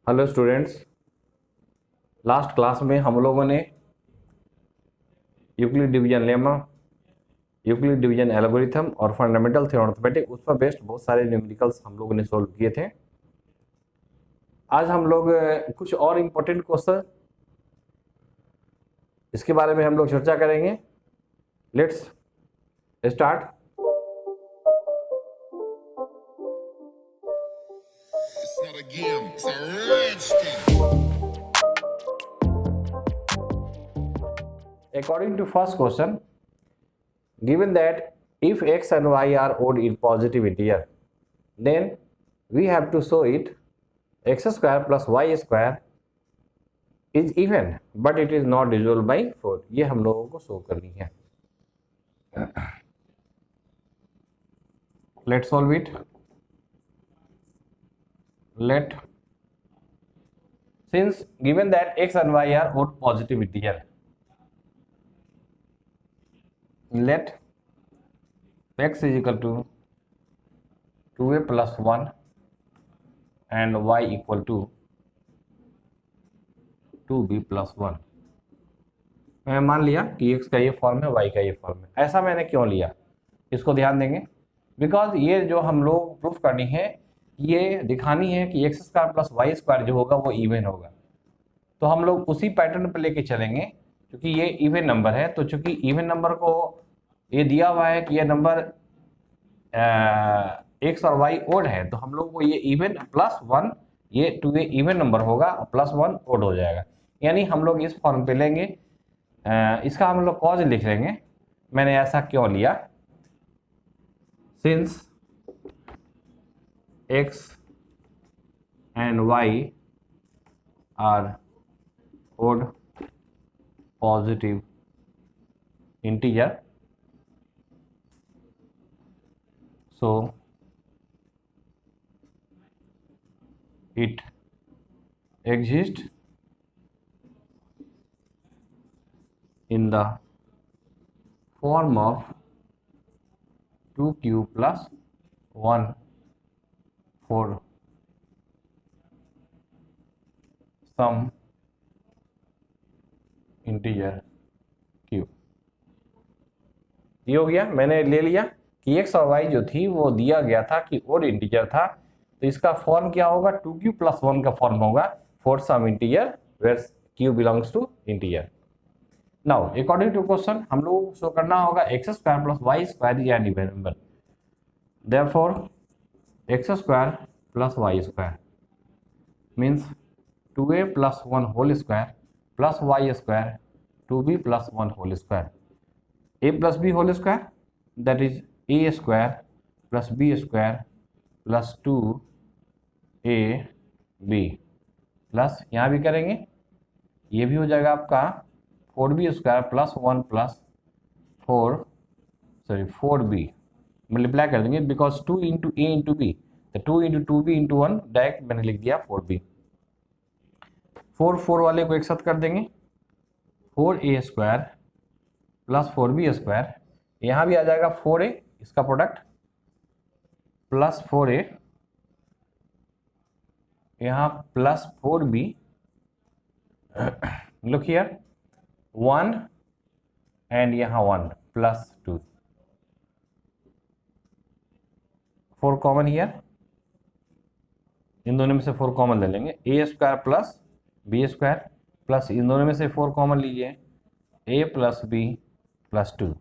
Hello students. Last class में हम लोगों ने Euclid division lemma, Euclid division algorithm और फंडामेंटल थ्योरम अर्थमेटिक उस पर बेस्ड बहुत सारे न्यूमेरिकल्स हम लोगों ने सॉल्व किए थे। आज हम लोग कुछ और इम्पोर्टेंट क्वेश्चन इसके बारे में हम लोग चर्चा करेंगे। Let's start. It's not a game, it's a rich thing. According to first question, given that if x and y are odd in positive integer, then we have to show it x square plus y square is even but it is not divisible by 4। ये हम लोगों को show करनी है। Let's solve it. Since given that x and y are odd positive integer, let x is equal to 2a plus 1 and y equal to 2b plus 1। मैं मान लिया कि x का ये फॉर्म है, y का ये फॉर्म है। ऐसा मैंने क्यों लिया, इसको ध्यान देंगे। बिकॉज ये जो हम लोग प्रूफ करनी है, ये दिखानी है कि x square plus y square जो होगा वो इवन होगा। तो हम लोग उसी पैटर्न पे लेके चलेंगे, क्योंकि ये इवन नंबर है। तो चूंकि इवन नंबर को ये दिया हुआ है कि ये नंबर एक्स और वाई ओड है, तो हम लोग को ये इवन प्लस वन, ये टू ए इवन नंबर होगा, प्लस वन ओड हो जाएगा। यानी हम लोग इस फॉर्म पे लेंगे। इसका हम लोग कॉज लिख लेंगे। मैंने ऐसा क्यों लिया, since x and y are odd positive integer, so it exists in the form of 2q plus 1 for some integer q। ये हो गया, मैंने ले लिया कि x और y जो थी वो दिया गया था कि ओड इंटीजर था, तो इसका फॉर्म क्या होगा, 2q plus 1 का फॉर्म होगा for some integer where q belongs to integer. Now according to question हम लोग को शो करना होगा x square plus y square या even number. Therefore x square plus y square means 2a plus 1 whole square plus y square 2b plus 1 whole square। a plus b whole square, that is a square plus b square plus 2a b plus यहाँ भी करेंगे, ये भी हो जाएगा आपका 4b square plus 1 plus 4b multiply कर देंगे, because 2 into a into b, तो 2 इंटू 2b इंटू 1 डायरेक्ट मैंने लिख दिया 4b। 4 वाले को एक साथ कर देंगे, 4a square plus 4b square, यहाँ भी आ जाएगा 4a, इसका प्रोडक्ट प्लस 4a, यहाँ plus 4b, look here 1 and यहाँ 1 प्लस 2, 4 कॉमन हियर, इन दोनों में से 4 कॉमन ले लेंगे, a square plus b square plus इन दोनों में से 4 कॉमन लीजिए, a plus b plus 2।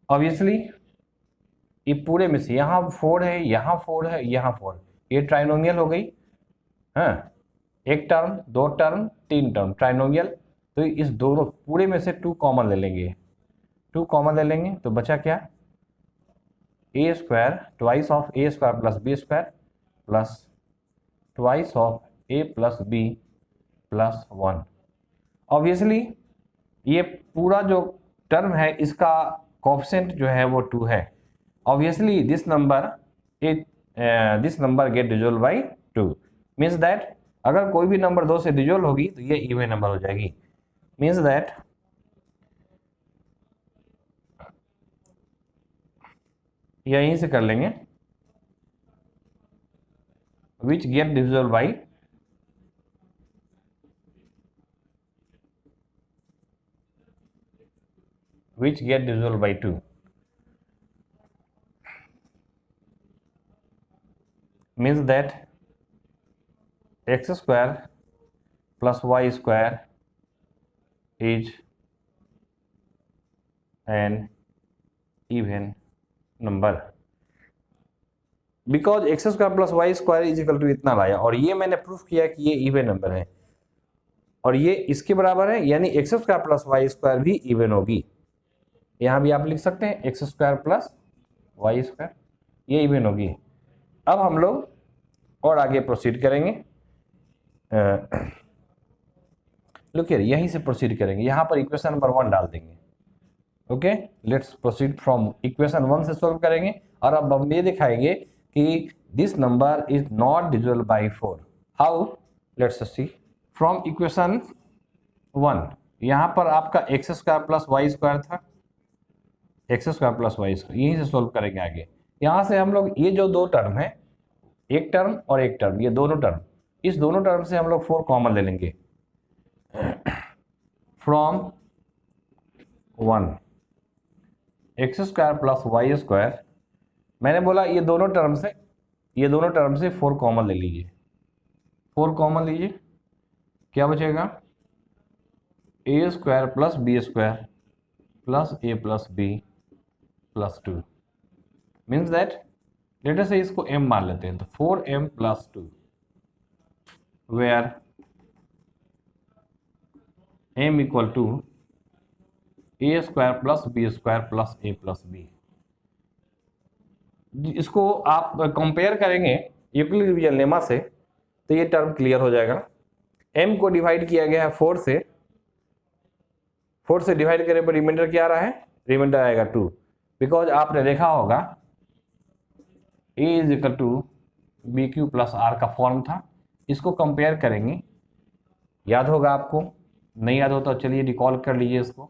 Obviously ये पूरे में से यहाँ 4 है, यहाँ 4 है, यहाँ 4, ये ट्राइनोमियल हो गई। हाँ, एक टर्म, दो टर्म, तीन टर्म ट्राइनोमियल। तो इस दोनों पूरे में से 2 कॉमन ले लेंगे, 2 कॉमन ले लेंगे तो बचा क्या, a square twice of a square plus b square plus twice of a plus b plus 1। Obviously ये पूरा जो टर्म है इसका कोएफिशिएंट जो है वो 2 है। Obviously this number get divisible by 2, means that अगर कोई भी नंबर 2 से डिविजिबल होगी तो ये इवन नंबर हो जाएगी। मीन्स दैट यहीं से कर लेंगे, which get divisible by which get divisible by 2 means that x square plus y square is an even number because x square plus y square is equal to इतना लाया, और ये मैंने प्रूफ किया कि ये इवन नंबर है और ये इसके बराबर है, यानी x square plus y square भी इवन होगी। यहां भी आप लिख सकते हैं x square plus y square, ये इवन होगी। अब हम लोग और आगे प्रोसीड करेंगे। लुक हियर, यहीं से प्रोसीड करेंगे, यहां पर इक्वेशन नंबर 1 डाल देंगे। Okay, let's proceed from equation 1 से सॉल्व करेंगे और अब हम ये दिखाएंगे कि this number is not divisible by 4। How, let's see. From equation 1 यहां पर आपका x square plus y square था, x square plus y square, यहीं से सॉल्व करेंगे आगे। यहां से हम लोग ये जो दो टर्म है, एक टर्म और एक टर्म, ये दोनों टर्म, इस दोनों टर्म से हम लोग 4 कॉमन ले लेंगे। From 1 x square plus y square, मैंने बोला ये दोनों टर्म से 4 कॉमन ले लीजिए। 4 कॉमन लीजिए, क्या बचेगा? A square plus b square plus a plus b plus 2 means that, let us से इसको m मान लेते हैं, तो 4m plus 2 where m equal to a square plus b square plus a plus b. इसको आप कंपेयर करेंगे Euclid division lemma से तो ये टर्म क्लियर हो जाएगा। m को डिवाइड किया गया है 4 से, 4 से डिवाइड करने पर रिमाइंडर क्या आ रहा है? रिमाइंडर आएगा 2, बिकॉज आपने देखा होगा a is equal to b q plus r का फॉर्म था। इसको कंपेयर करेंगे, याद होगा आपको, नहीं याद होता चलिए रिकॉल कर लीजिए इसको।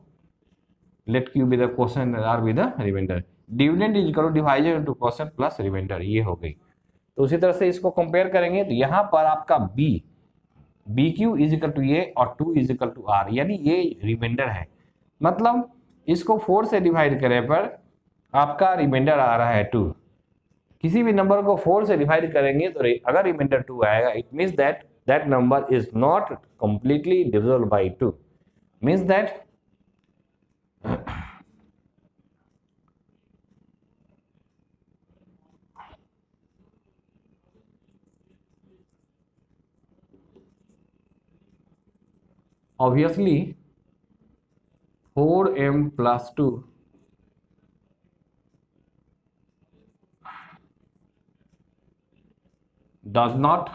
Let q be the question r be the remainder, dividend is equal to divided into question plus remainder, ये हो गई। तो उसी तरह से इसको कंपेयर करेंगे तो यहाँ पर आपका b q is equal to a और 2 इज इक्वल टू आर, यानी ये रिमाइंडर है। मतलब इसको 4 से डिवाइड करने पर आपका रिमाइंडर आ रहा है 2। किसी भी नंबर को 4 से डिवाइड करेंगे तो अगर रिमाइंडर 2 आएगा, it means that that number is not completely divisible by 2, means that obviously 4m plus 2 does not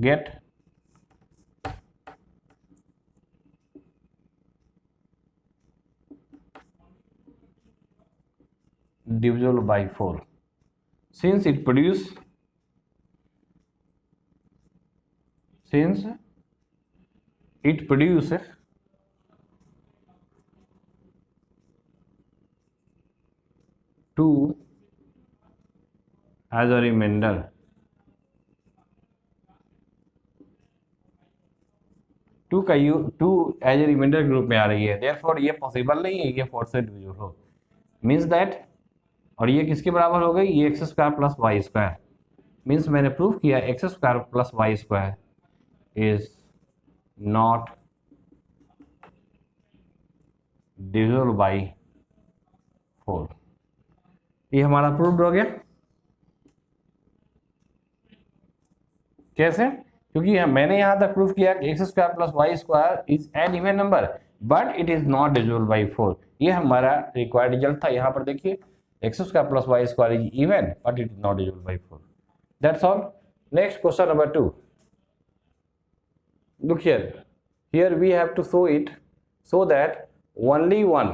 get divisible by 4 since it produces 2 as a remainder। 2 का 2 एज ए रिमाइंडर के रूप में आ रही है, देयरफॉर ये possible नहीं है ये 4 से डिविजिबल हो, मीन्स दैट, और ये किसके बराबर हो गई? ये x square plus y square, means मैंने प्रूफ किया x square plus y square is not divisible by 4। ये हमारा प्रूफ हो गया। कैसे? क्योंकि मैंने यहां तक प्रूफ किया कि x square plus y square is an even number but it is not divisible by 4। ये हमारा रिक्वायर्ड रिजल्ट था। यहाँ पर देखिए x square plus y square is even but it is not divisible by 4। That's all. Next question number 2। Look here. Here we have to show it so that only one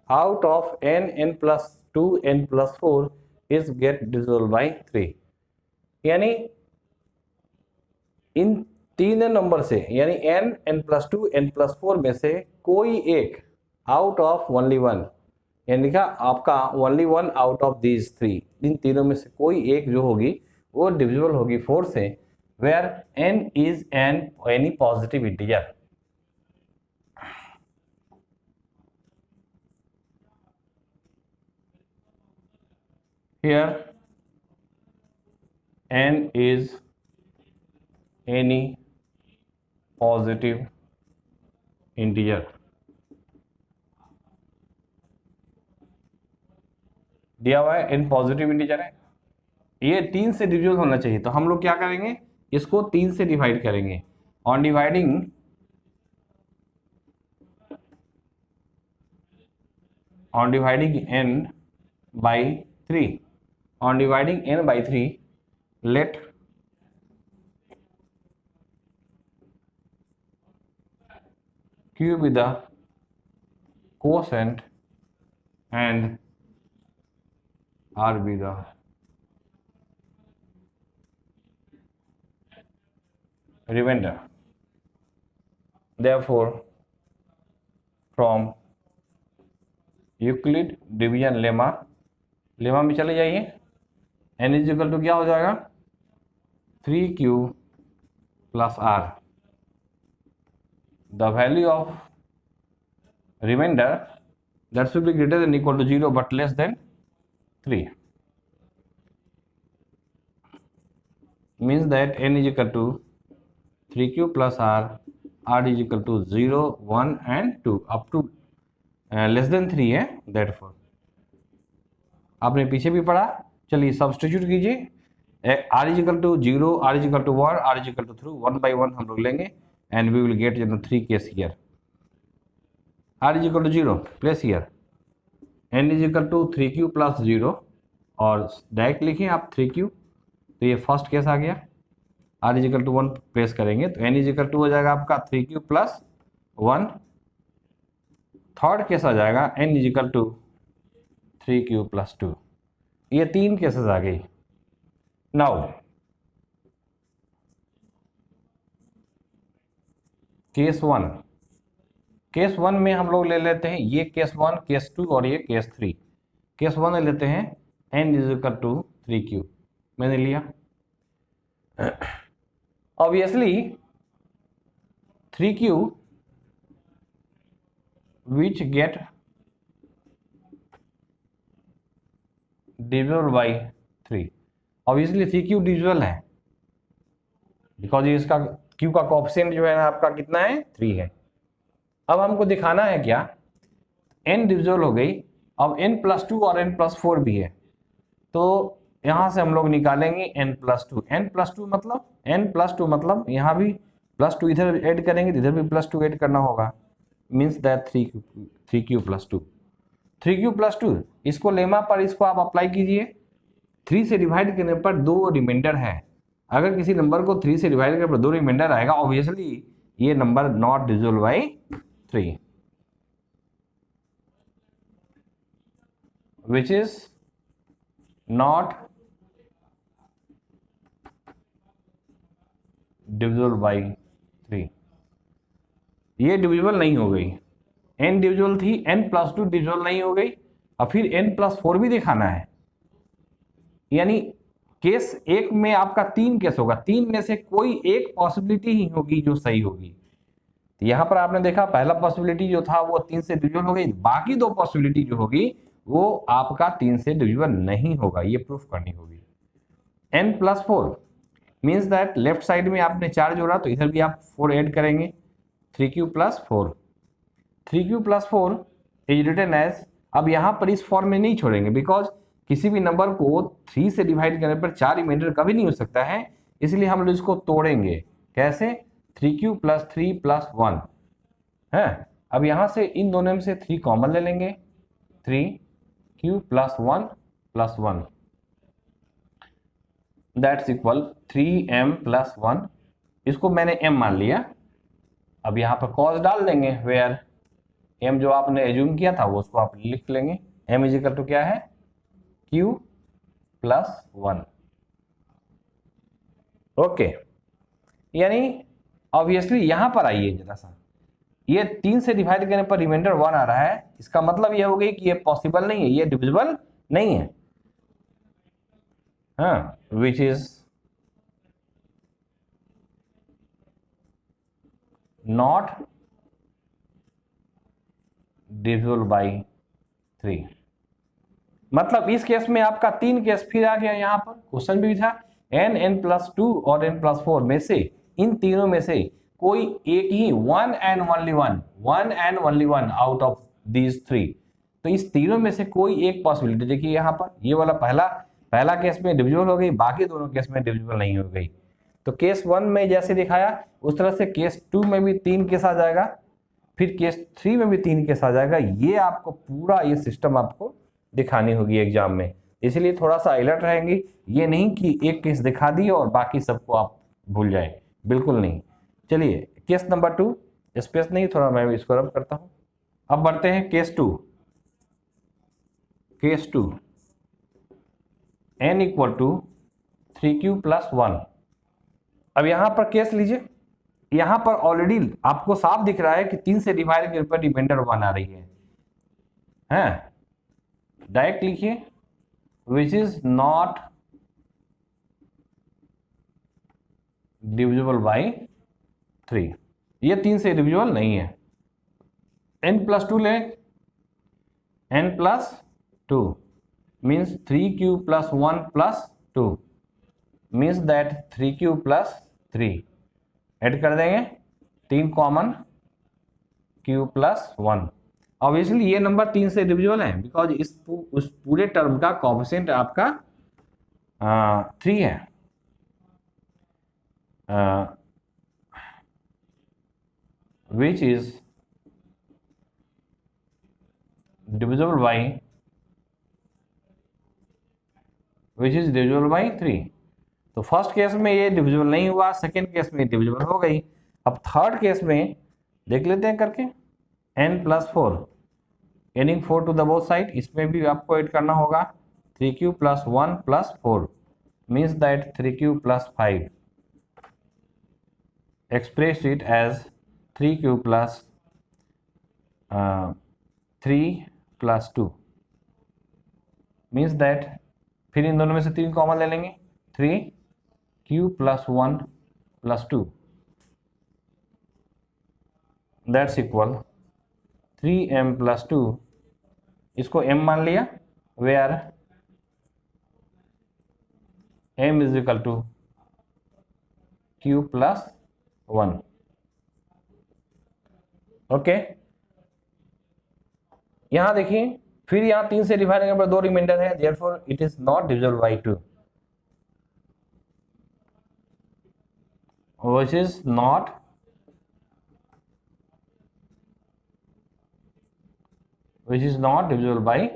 out of n plus 2, n plus 4 is get divisible by 3। यानी इन तीन number से, यानी n, n plus 2, n plus 4 में से कोई एक out of only one, यानी लिखा आपका only one out of these 3, इन तीनों में से कोई एक जो होगी वो डिविजिबल होगी 4 से, where n is any positive integer। here n is any positive integer। दिया हुआ है n पॉजिटिव इंटीजर है, ये 3 से डिविजिबल होना चाहिए, तो हम लोग क्या करेंगे, इसको 3 से डिवाइड करेंगे। On dividing n by 3, on dividing n by 3, let q be the quotient and r be the remainder। Therefore from Euclid division lemma, lemma में चले जाइए, n इज इक्वल टू क्या हो जाएगा 3q plus r, the value of remainder that should be greater than equal to 0 but less than 3 means that n is equal to 3q plus r is equal to 0 1 and 2 up to less than 3 है। therefore आपने पीछे भी पढ़ा, चलिए substitute कीजिए, r is equal to 0, r is equal to 1, r is equal to 3, 1 by 1 हम लोग लेंगे and we will get 3 case here. r is equal to 0 place here n is equal to 3q plus 0 और direct लिखिए आप 3q, तो ये first case आ गया। r is equal to 1 place करेंगे तो n इज इक्वल टू हो जाएगा आपका 3q प्लस 1, थर्ड केस आ जाएगा n is equal to 3q plus 2। ये 3 केसेस आ गई। नाउ केस 1, केस 1 में हम लोग ले लेते हैं ये केस 1, केस 2 और ये केस 3। केस 1 ले लेते हैं n is equal to 3q, मैंने लिया। Obviously 3q which get divisible by 3, obviously 3q divisible है बिकॉज ये इसका q का कोएफिशिएंट जो है आपका कितना है 3 है। अब हमको दिखाना है क्या, n डिविजिबल हो गई, अब n प्लस 2 और n प्लस 4 भी है, तो यहां से हम लोग निकालेंगे n प्लस 2। n प्लस 2 मतलब यहाँ भी प्लस 2 इधर ऐड करेंगे, इधर भी प्लस 2 ऐड करना होगा, means that 3q plus 2, 3q plus 2, इसको लेमा पर इसको आप अप्लाई कीजिए। 3 से डिवाइड करने पर 2 रिमाइंडर है, अगर किसी नंबर को 3 से डिवाइड करने पर 2 रिमाइंडर आएगा, ऑब्वियसली ये number not divisible bye 3, which is not divisible by 3। ये डिविजिबल नहीं हो गई, n डिविजिबल थी, n प्लस 2 डिविजिबल नहीं हो गई, और फिर n प्लस 4 भी दिखाना है, यानी केस 1 में आपका 3 केस होगा, 3 में से कोई एक पॉसिबिलिटी ही होगी जो सही होगी। तो यहां पर आपने देखा पहला पॉसिबिलिटी जो था वो 3 से डिविजिबल हो गई, बाकी 2 पॉसिबिलिटी जो होगी वो आपका 3 से डिविजिबल नहीं होगा, ये प्रूफ करनी होगी। n plus 4 means that left side में आपने 4 जोड़ा तो इधर भी आप 4 ऐड करेंगे, 3q plus 4, 3q plus 4 is written as, अब यहां पर इस फॉर्म में नहीं छोड़ेंगे बिकॉज किसी भी नंबर को 3 से डिवाइड करने पर 4 रिमाइंडर कभी नहीं हो सकता है, इसलिए हम लोग इसको तोड़ेंगे। कैसे, 3q प्लस 3 प्लस 1 है, अब यहां से इन दोनों में से 3 कॉमन ले लेंगे, 3q plus 1 plus 1 that's equal 3m plus 1, इसको मैंने m मान लिया। अब यहाँ पर कॉस डाल देंगे, वेयर m जो आपने एज्यूम किया था वो उसको आप लिख लेंगे, m इज इक्वल टू क्या है q प्लस 1। ओके, यानी ऑब्वियसली यहां पर आइए जरा सा, ये 3 से डिवाइड करने पर रिमाइंडर 1 आ रहा है, इसका मतलब ये हो गई कि ये पॉसिबल नहीं है, ये डिविजिबल नहीं है, हाँ, which is not divisible bye 3। मतलब इस केस में आपका 3 केस फिर आ गया, यहाँ पर क्वेश्चन भी था n n+2 और n+4 में से, इन तीनों में से कोई एक ही, one and only one out of these three, तो इस तीनों में से कोई एक पॉसिबिलिटी, देखिए यहाँ पर ये वाला पहला केस में डिविजिबल हो गई, बाकी दोनों केस में डिविजिबल नहीं हो गई। तो केस 1 में जैसे दिखाया उस तरह से केस 2 में भी 3 केस आ जाएगा, फिर केस 3 में भी 3 केस आ जाएगा। ये आपको पूरा ये सिस्टम आपको दिखानी होगी एग्जाम में, इसलिए थोड़ा सा अलर्ट रहेंगी। ये नहीं कि एक केस दिखा दिए और बाकी सबको आप भूल जाए, बिल्कुल नहीं। चलिए केस नंबर 2, स्पेस नहीं, थोड़ा मैं इसको रब करता हूं। अब बढ़ते हैं case 2। Case 2 n equal to 3q+1। अब यहां पर केस लीजिए, यहां पर ऑलरेडी आपको साफ दिख रहा है कि 3 से डिवाइड करने पर रिमाइंडर 1 आ रही है, डायरेक्ट लिखिए which is not divisible by 3, ये 3 से डिविजिबल नहीं है। n+2 ले, n+2 means 3q+1+2 means that 3q+3 add कर देंगे, 3 कॉमन q+1। ऑब्वियसली ये नंबर 3 से डिविजिबल है बिकॉज उस पूरे टर्म का कोएफिशिएंट आपका 3 है। Which is divisible by 3। तो फर्स्ट केस में ये डिविजिबल नहीं हुआ, सेकेंड केस में डिविजिबल हो गई। अब थर्ड केस में देख लेते हैं करके, n+4 adding 4 to the both side, इसमें भी आपको ऐड करना होगा 3q+1+4 means that 3q+5, express it as 3q+3+2 means that, फिर इन दोनों में से 3 कॉमन ले लेंगे, 3q+1+2 दैट्स इक्वल 3m+2, इसको m मान लिया, where m is equal to q+1। Okay, यहां देखिए फिर यहां 3 से डिवाइड करने पर 2 रिमाइंडर है, therefore it is not divisible by 2, which is not divisible by,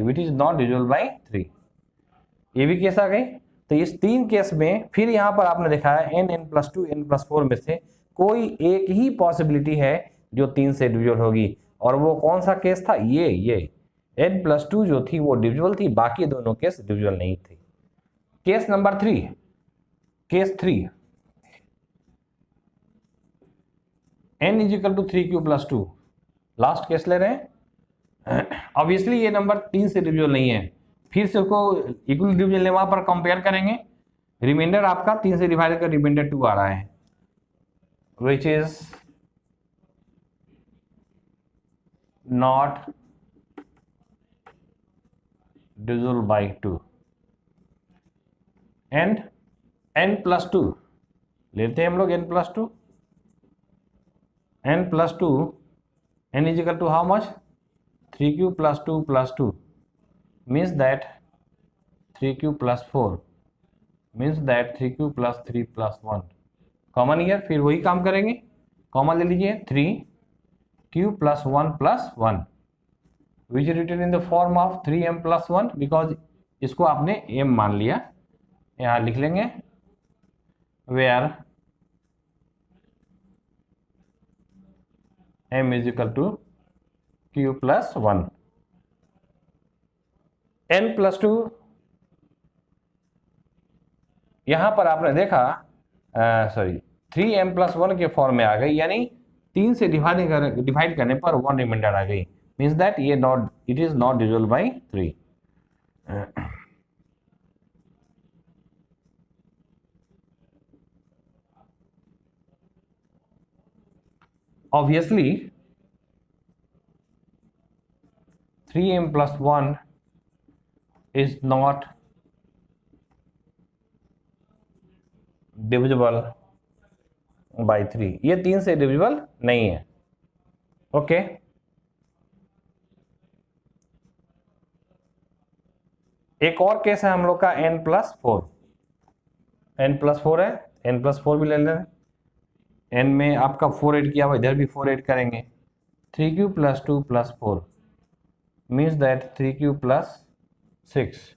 which is not divisible by 3। ये भी केस आ गई। तो इस 3 केस में फिर यहां पर आपने देखा है n+2 n+4 में से कोई एक ही पॉसिबिलिटी है जो 3 से डिविजिबल होगी, और वो कौन सा केस था, ये n+2 जो थी वो डिविजिबल थी, बाकी दोनों केस डिविजिबल नहीं थी। Case number 3, case 3 n is equal to 3q+2, last case ले रहे हैं। ऑब्वियसली ये नंबर 3 से डिविजिबल नहीं है, फिर से उसको इक्वल डिविजन वहां पर कंपेयर करेंगे, रिमाइंडर आपका 3 से डिवाइड कर रिमाइंडर 2 आ रहा है, which is not divisible by 2, and n+2 लेते हैं हम लोग, n+2 n is equal to how much, 3q+2+2 means that 3q+4 means that 3q+3+1 common year, फिर वही काम करेंगे, कॉमन ले लीजिए 3q+1+1 which is written in the form of 3m+1 because इसको आपने m मान लिया, यहां लिख लेंगे where m is equal to q+1। n+2 यहां पर आपने देखा 3m+1 के फॉर्म में आ गई, यानी 3 से डिवाइड करने पर 1 रिमाइंडर आ गई, मींस दैट ये it is not divisible by 3। Obviously 3m plus 1 is not divisible by 3, ये 3 से डिविजिबल नहीं है। ओके, एक और केस है हम लोग का n+4, n+4 है, n+4 भी ले लें। n में आपका 4 ऐड किया हुआ, इधर भी 4 ऐड करेंगे। 3q + 2 + 4 मीन्स दैट 3q + 6,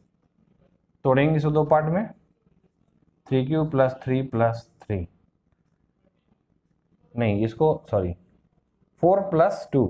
तोड़ेंगे इसे दो पार्ट में। 3q + 3 + 3, नहीं इसको सॉरी 4 + 2,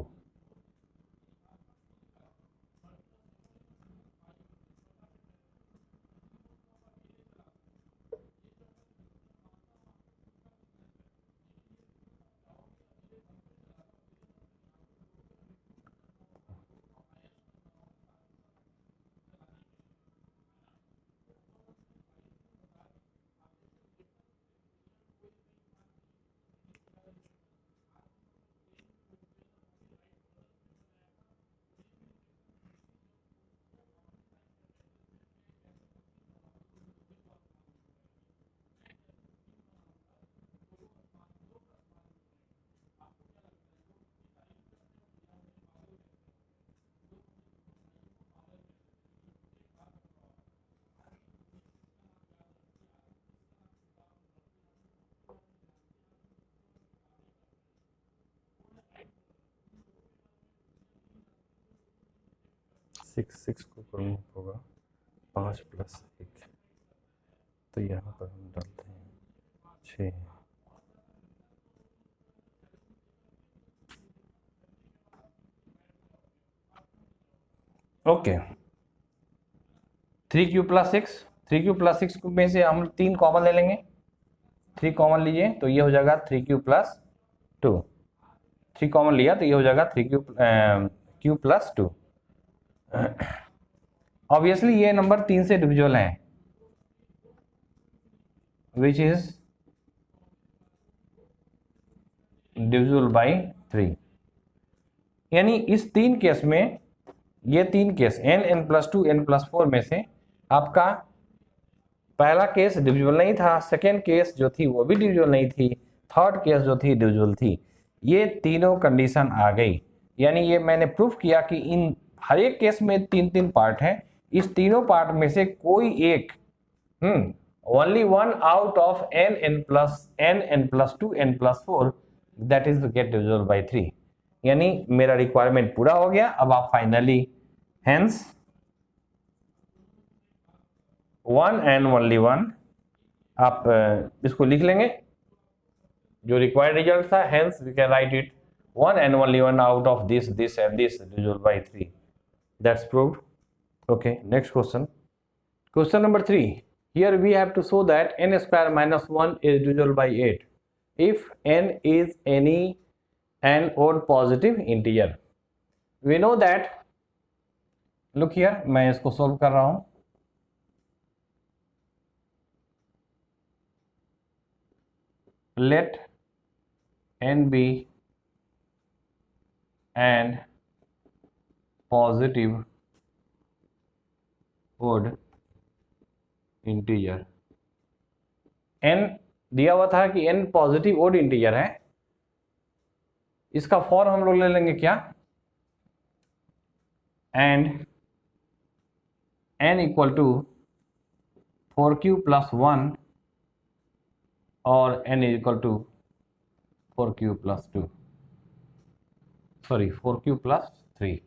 सिक्स को करना होगा 5 + 1, तो यहाँ पर हम डालते हैं 6। ओके, 3q + 6, 3q + 6 में से हम 3 कॉमन ले लेंगे। 3 कॉमन लीजिए तो ये हो जाएगा 3q + 2, 3 कॉमन लिया तो ये हो जाएगा 3q q + 2। ऑब्वियसली ये नंबर 3 से डिविजिबल है, विच इज डिविजिबल बाई 3, यानी इस 3 केस में, ये 3 केस n+2 n+4 में से आपका पहला केस डिविजिबल नहीं था, सेकेंड केस जो थी वो भी डिविजिबल नहीं थी, थर्ड केस जो थी डिविजिबल थी। ये तीनों कंडीशन आ गई, यानी ये मैंने प्रूफ किया कि इन हर एक केस में 3-3 पार्ट है। इस तीनों पार्ट में से कोई एक only one out of n+2 n+4 that is get divisible by 3, यानी मेरा रिक्वायरमेंट पूरा हो गया। अब आप फाइनली हेंस 1 and only 1 आप इसको लिख लेंगे जो रिक्वायर्ड रिजल्ट था, hence we can write it 1 and only 1 out of this and this divided by 3, that's proved. Okay, next question, question number 3. Here we have to show that n square minus 1 is divisible by 8 if n is any an odd positive integer. We know that, look here, मैं इसको solve कर रहा हूं। Let n be an positive odd integer। n दिया हुआ था कि n positive odd integer है, इसका फॉर्म हम लोग ले लेंगे क्या, एंड n = 4q + 1 और n = 4q + 2, sorry 4q + 3।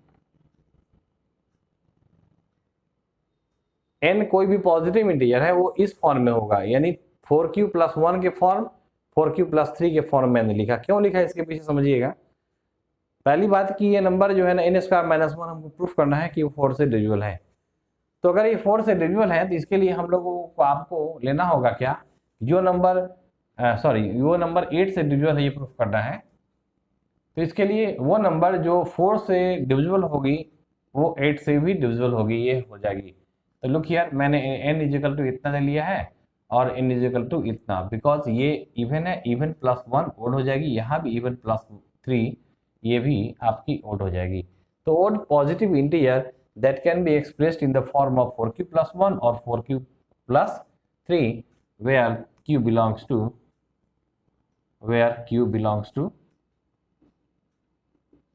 n कोई भी पॉजिटिव इंटीजर है वो इस फॉर्म में होगा, यानी 4q + 1 के फॉर्म, 4q + 3 के फॉर्म मैंने लिखा। क्यों लिखा इसके पीछे समझिएगा। पहली बात कि ये नंबर जो है ना n² - 1 हमको प्रूफ करना है कि वो 4 से डिविजिबल है। तो अगर ये 4 से डिविजिबल है तो इसके लिए हम लोगों को आपको लेना होगा क्या, जो नंबर वो नंबर 8 से डिविजिबल है ये प्रूफ करना है। तो इसके लिए वो नंबर जो 4 से डिविजिबल होगी वो 8 से भी डिविजिबल होगी, ये हो जाएगी। तो लुक हियर, मैंने n = इतना ले लिया है और n = इतना, बिकॉज ये इवन है, इवन +1 ओड हो जाएगी, यहाँ भी इवन +3 ये भी आपकी ओड हो जाएगी। तो odd positive integer that can be expressed in the form of 4q plus 1 or 4q plus 3 where q belongs to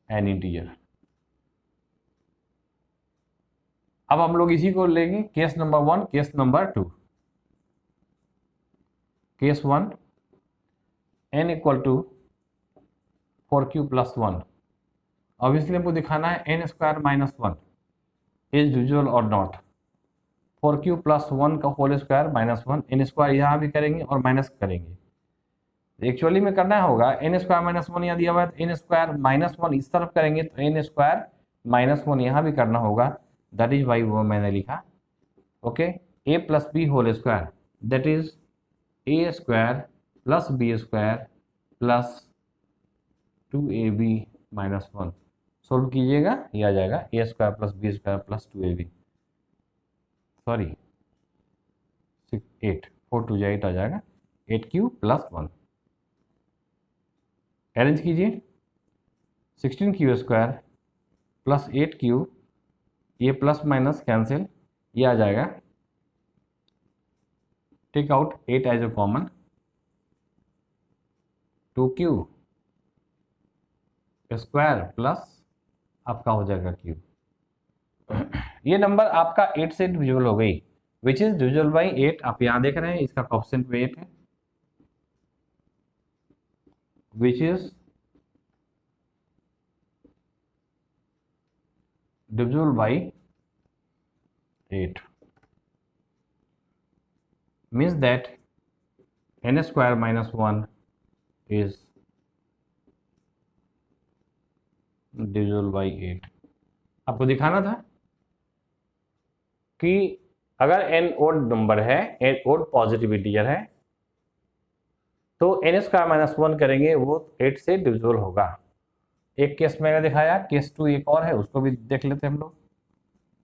an integer. अब हम लोग इसी को लेंगे case number 1, case number 2. Case 1, n equal to 4q plus 1. Obviously हमको दिखाना है n square minus 1 is divisible और नॉट. 4q प्लस 1 का whole square minus 1, n square यहाँ भी करेंगे और माइनस करेंगे. एक्चुअली में करना होगा n स्क्वायर माइनस 1 यहाँ दिया हुआ है तो n स्क्वायर माइनस 1 इस तरफ करेंगे तो n स्क्वायर माइनस 1 यहाँ भी करना होगा. दैट इज वाई वो मैंने लिखा. Okay, a plus b whole square that is a square plus b square plus 2ab minus 1. Solve कीजिएगा, ये आ जाएगा a square plus b square plus 2ab, sorry 8, 4 2 8 आ जाएगा, 8q प्लस 1. अरेंज कीजिए, 16q स्क्वायर प्लस 8q, ये plus minus cancel, ये आ जाएगा. Take out 8 as a common, 2q square plus आपका हो जाएगा q. ये नंबर आपका 8 से डिविजिबल हो गई, विच इज डिविजिबल बाई 8. आप यहां देख रहे हैं इसका कोएफिशिएंट 8 है, which is divisible by 8 means that n square minus 1 is divisible by 8. आपको दिखाना था कि अगर n ओड नंबर है, n ओड पॉजिटिव इंटीजर है, तो n स्क्वायर माइनस 1 करेंगे वो 8 से डिविजिबल होगा. एक केस मैंने दिखाया, केस 2 एक और है, उसको भी देख लेते हैं हम लोग.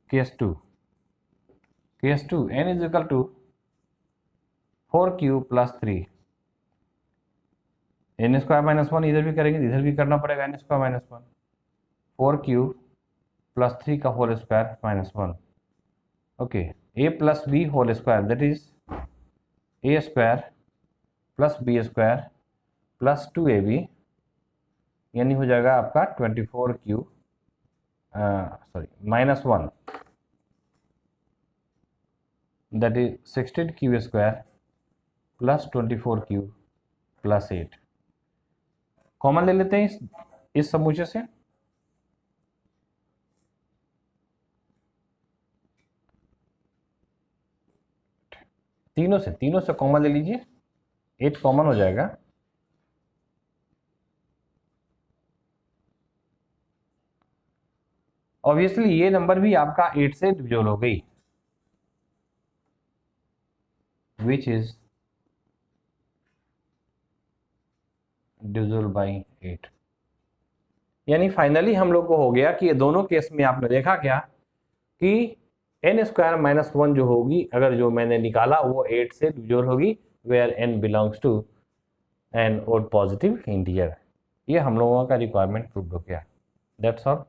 Case 2 n is equal to 4q plus 3. n square minus 1 इधर भी करेंगे, इधर भी करना पड़ेगा n square minus 1. 4q plus 3 का whole square minus 1. Okay, a plus b whole square that is a square plus b square plus 2ab, यानी हो जाएगा आपका 24q sorry minus 1 that is 16q square plus 24q plus 8. Common ले लेते हैं इस समूचे से. तीनों से कॉमन ले लीजिए, 8 कॉमन हो जाएगा. ऑब्वियसली ये नंबर भी आपका 8 से डिविजिबल हो गई, विच इज डिविजिबल बाई 8. यानी फाइनली हम लोग को हो गया कि ये दोनों केस में आपने देखा क्या कि n स्क्वायर माइनस 1 जो होगी, अगर जो मैंने निकाला वो 8 से डिविजिबल होगी, where n belongs to an odd positive integer. ये हम लोगों का रिक्वायरमेंट प्रूव हो गया. That's all.